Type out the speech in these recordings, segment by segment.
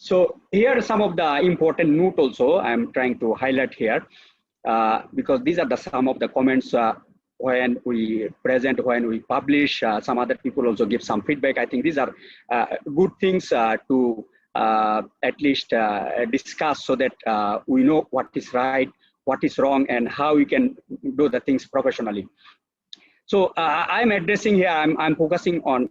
So here are some of the important note also I'm trying to highlight here, because these are some of the comments when we present, when we publish. Some other people also give some feedback. I think these are good things to at least discuss, so that we know what is right, what is wrong, and how we can do the things professionally. So I'm addressing here, I'm focusing on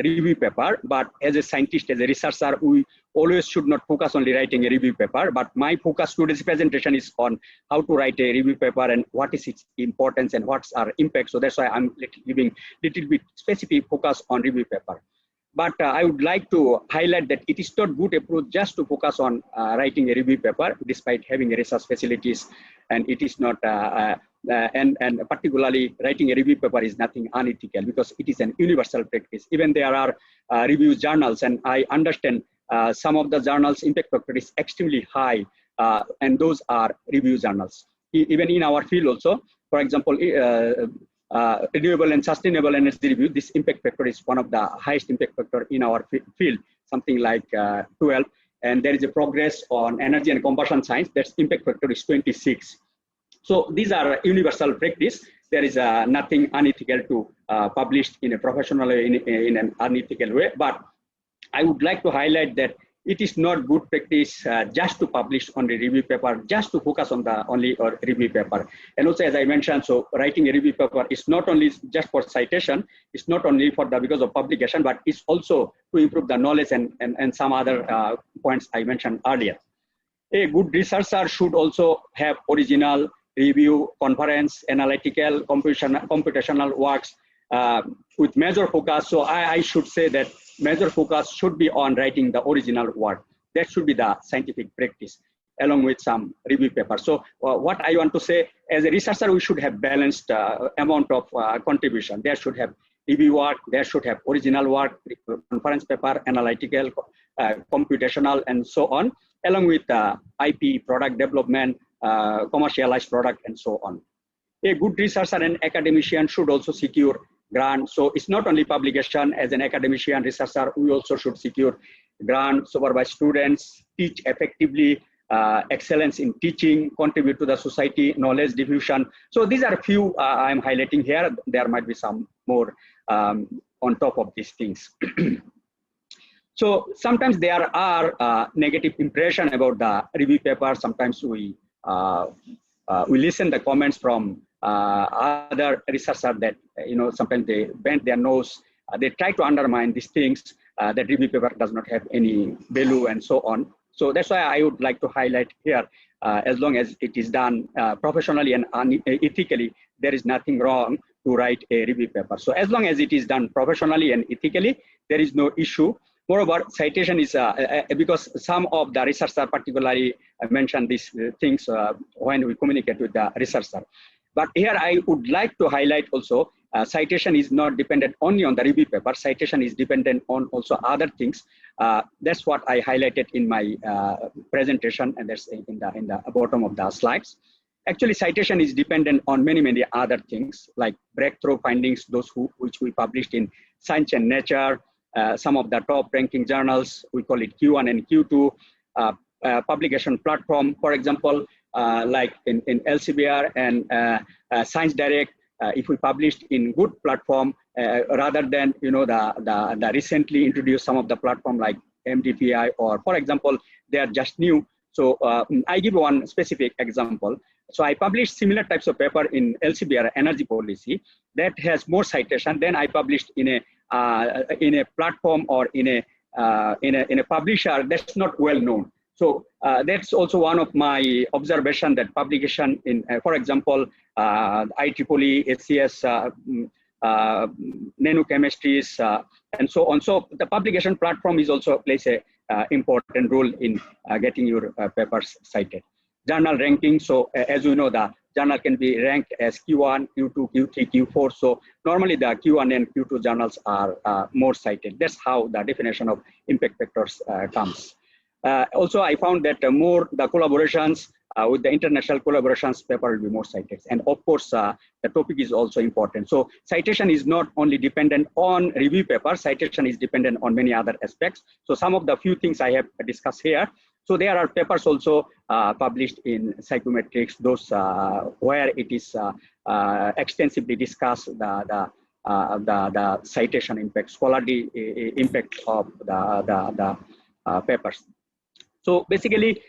review paper, but as a scientist, as a researcher, we always should not focus only writing a review paper, but my focus today's presentation is on how to write a review paper and what is its importance and what's our impact. So that's why I'm giving little bit specific focus on review paper. But I would like to highlight that it is not good approach just to focus on writing a review paper, despite having research facilities, and it is not, and particularly writing a review paper is nothing unethical, because it is an universal practice. Even there are review journals, and I understand some of the journals impact factor is extremely high, and those are review journals. Even in our field also, for example, renewable and sustainable energy review, this impact factor is one of the highest impact factor in our field, something like 12. And there is a progress on energy and combustion science, that's impact factor is 26. So these are universal practice. There is nothing unethical to publish in a professional, in an unethical way. But I would like to highlight that it is not good practice just to publish on the review paper, just to focus on the only review paper. And also, as I mentioned, so writing a review paper is not only just for citation, it's not only for the because of publication, but it's also to improve the knowledge and some other points I mentioned earlier. A good researcher should also have original review, conference, analytical, computational works with major focus. So I should say that major focus should be on writing the original work. That should be the scientific practice, along with some review paper. So what I want to say, as a researcher, we should have balanced amount of contribution. There should have review work, there should have original work, conference paper, analytical, computational, and so on, along with IP, product development, commercialized product, and so on. A good researcher and academician should also secure grant. So it's not only publication. As an academician, researcher, we also should secure grant, supervise students, teach effectively, excellence in teaching, contribute to the society, knowledge diffusion. So these are a few I'm highlighting here. There might be some more on top of these things. So sometimes there are negative impression about the review paper. Sometimes we listen the comments from other researchers that, sometimes they bend their nose, they try to undermine these things, that review paper does not have any value and so on. So that's why I would like to highlight here, as long as it is done professionally and ethically, there is nothing wrong to write a review paper. So as long as it is done professionally and ethically, there is no issue. Moreover, citation is, because some of the researchers particularly mentioned these things when we communicate with the researcher. But here I would like to highlight also, citation is not dependent only on the review paper. Citation is dependent on also other things. That's what I highlighted in my presentation, and that's in the bottom of the slides. Actually, citation is dependent on many other things, like breakthrough findings, which we published in Science and Nature, some of the top ranking journals, we call it Q1 and Q2, publication platform, for example, like in LCBR and Science Direct, if we published in good platform, rather than, the recently introduced some of the platform like MDPI, or for example, they are just new. So I give one specific example. So I published similar types of paper in LCBR, energy policy, that has more citation than I published in a platform or in a publisher that's not well known. So that's also one of my observation, that publication in, for example, IEEE, SCS, nanochemistries, and so on. So the publication platform is also plays a important role in getting your papers cited. Journal ranking. So as you know, the journal can be ranked as Q1, Q2, Q3, Q4. So normally the Q1 and Q2 journals are more cited. That's how the definition of impact factors comes. Also, I found that the collaborations with the international collaborations, paper will be more cited. And of course, the topic is also important. So citation is not only dependent on review paper, citation is dependent on many other aspects. So some of the few things I have discussed here. So there are papers also published in psychometrics, those where it is extensively discussed the citation impact, scholarly impact of the papers. So basically,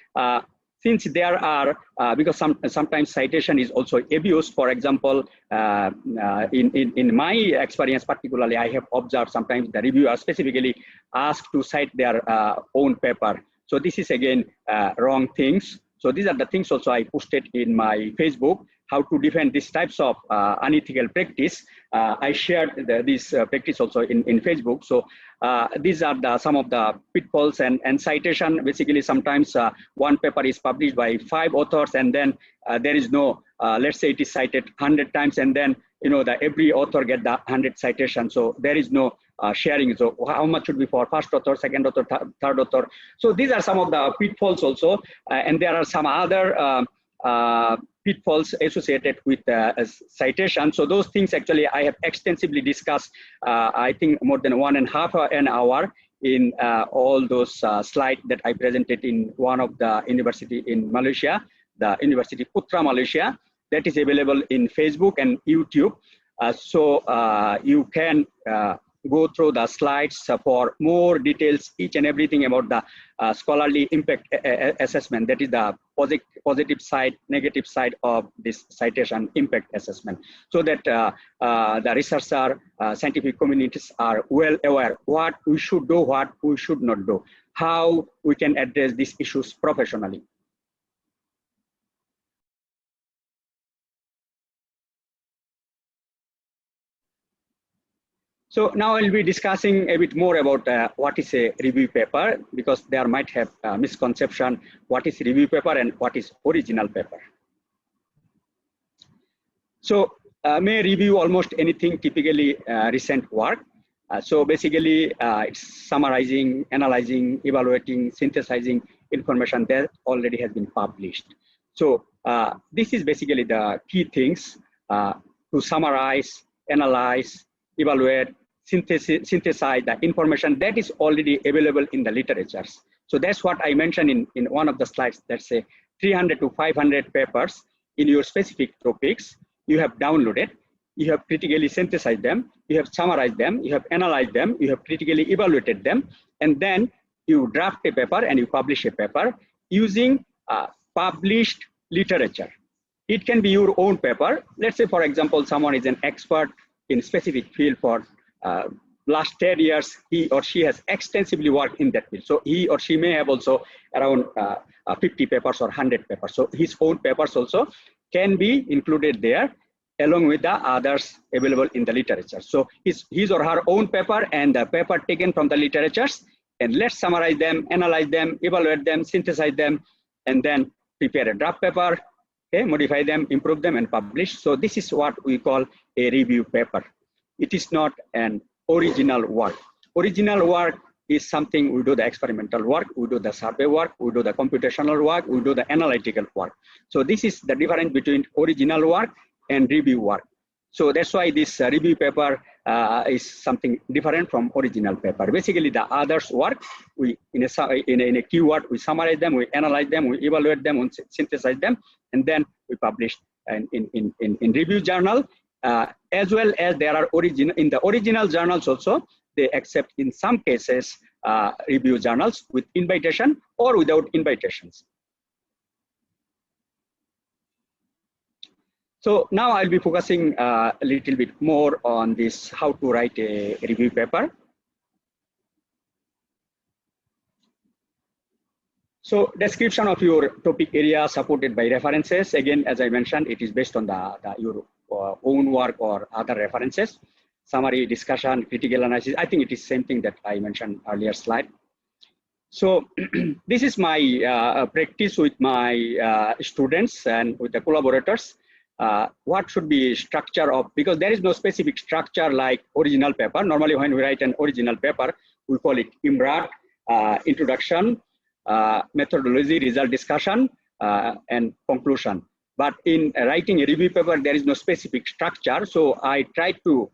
since there are, because sometimes citation is also abused. For example, in my experience particularly, I have observed sometimes the reviewer specifically asked to cite their own paper. So this is again wrong things. So these are the things also I posted in my Facebook, how to defend these types of unethical practice. I shared this practice also in Facebook. So these are some of the pitfalls and citation. Basically, sometimes one paper is published by 5 authors, and then there is no, let's say it is cited 100 times, and then every author get the 100 citations. So there is no sharing. So how much should be for first author, second author, third author? So these are some of the pitfalls also, and there are some other pitfalls associated with citation. So those things actually I have extensively discussed, I think more than 1.5 hours in all those slides that I presented in one of the university in Malaysia, the University Putra Malaysia, that is available in Facebook and YouTube. So you can go through the slides for more details, each and everything about the scholarly impact assessment. That is the positive side, negative side of this citation impact assessment, so that the researcher, scientific communities are well aware what we should do, what we should not do, how we can address these issues professionally. So now I'll be discussing a bit more about what is a review paper, because there might have misconception what is review paper and what is original paper. So may review almost anything, typically recent work. So basically it's summarizing, analyzing, evaluating, synthesizing information that already has been published. So this is basically the key things to summarize, analyze, evaluate, synthesize the information that is already available in the literatures. So that's what I mentioned in one of the slides. Let's say 300 to 500 papers in your specific topics you have downloaded, you have critically synthesized them, you have summarized them, you have analyzed them, you have critically evaluated them, and then you draft a paper and you publish a paper using published literature. It can be your own paper. Let's say, for example, someone is an expert in specific field for last 10 years, he or she has extensively worked in that field. So he or she may have also around 50 papers or 100 papers. So his own papers also can be included there along with the others available in the literature. So his or her own paper and the paper taken from the literatures, and let's summarize them, analyze them, evaluate them, synthesize them, and then prepare a draft paper, okay, modify them, improve them, and publish. So this is what we call a review paper. It is not an original work. Original work is something we do the experimental work, we do the survey work, we do the computational work, we do the analytical work. So this is the difference between original work and review work. So that's why this review paper is something different from original paper. Basically, the others work, we in a keyword, we summarize them, we analyze them, we evaluate them, we synthesize them, and then we publish in review journal. As well as there are in the original journals also, they accept in some cases review journals with invitation or without invitations. So now I'll be focusing a little bit more on this, how to write a review paper. So description of your topic area supported by references. Again, as I mentioned, it is based on your own work or other references. Summary, discussion, critical analysis. I think it is same thing that I mentioned earlier slide. So this is my practice with my students and with the collaborators. What should be structure of, because there is no specific structure like original paper. Normally when we write an original paper, we call it IMRAT, introduction, methodology, result discussion, and conclusion. But in writing a review paper, there is no specific structure. So I tried to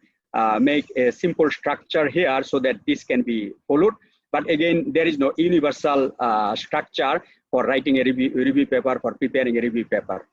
make a simple structure here so that this can be followed. But again, there is no universal structure for writing a review paper, for preparing a review paper.